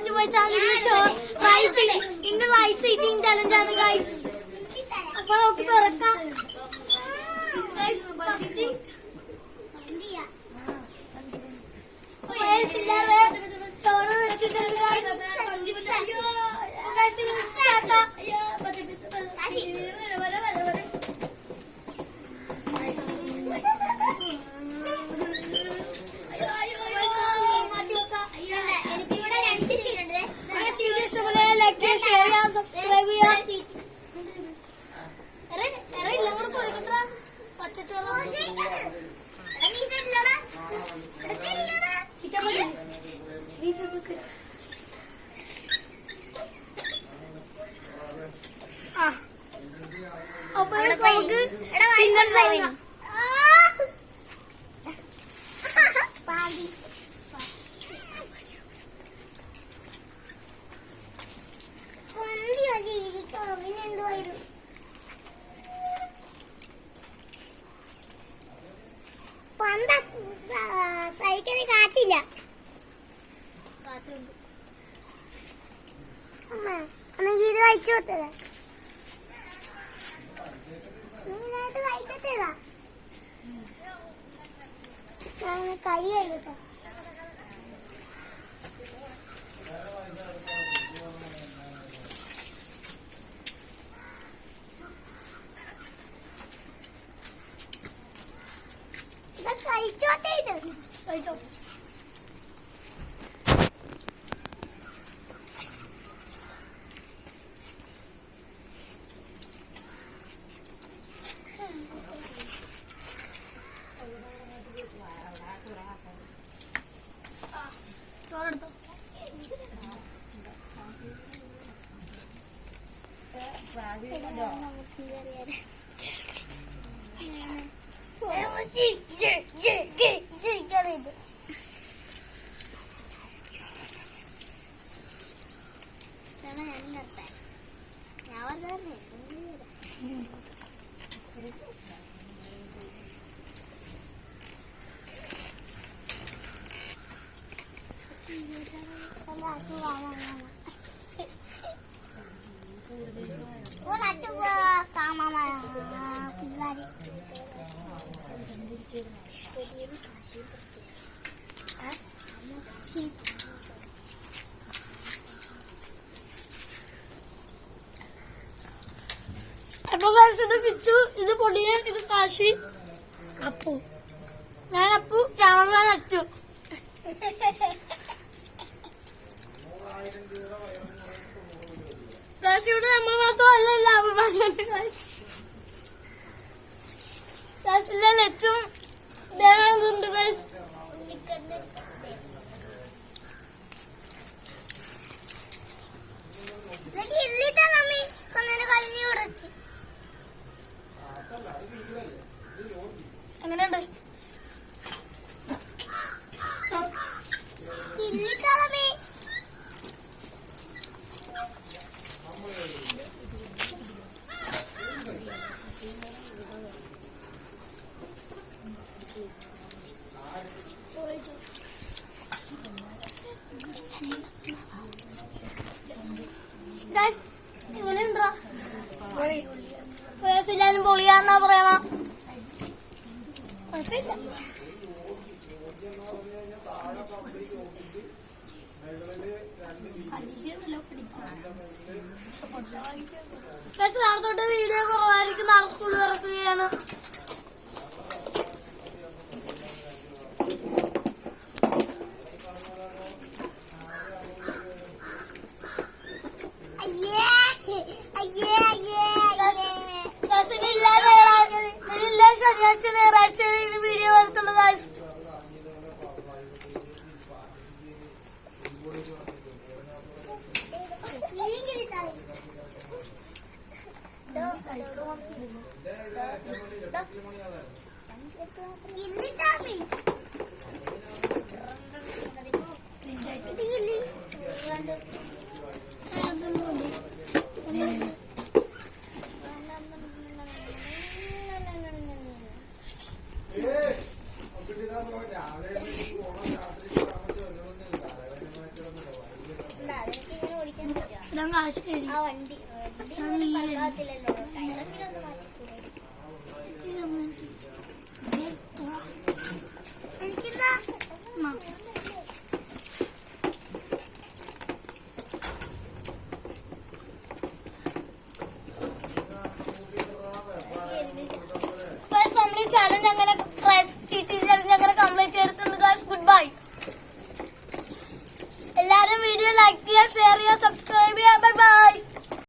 to my channel. In the rice eating challenge, guys. സഹിക്കാൻ കാത്തില്ല അമ്മ അന്നെങ്കിൽ ഇത് കഴിച്ചു കൊടുത്തതാ കഴിക്കത്തേതാ ഞാൻ കൈ കഴിക്കട്ടെ കഴിച്ചോട്ടെ ഇത് കഴിച്ചോ ചോറെടുത്തോ ഇത് കിച്ചു ഇത് പൊടിയൻ ഇത് കാശി അപ്പു ഞാൻ അപ്പു ക്യാമറമാൻ അച്ചു കാശിയുടെ നമ്മൾ മാത്രമല്ല ലാഭമാനുണ്ട് കാശിലെ ലച്ചും ദേവാനന്ദുണ്ട് ഗൈസ് എങ്ങനെയുണ്ട് എങ്ങനെയുണ്ടാ എല്ലാരും പൊളിയാന്നാ പറയണ കുഴപ്പമില്ല നാളെ തൊട്ട് വീഡിയോ കുറവായിരിക്കും നാളെ സ്കൂളിൽ ഇറക്കുകയാണ് ശനിയാഴ്ച ഞായറാഴ്ച വീഡിയോ വരത്തുള്ളൂ ഗൈസ് എല്ലാം കാശ് കഴിയും. ആ വണ്ടി വണ്ടി ഒന്നും കളിക്കാത്തില്ലല്ലോ. ടയറെങ്കിലും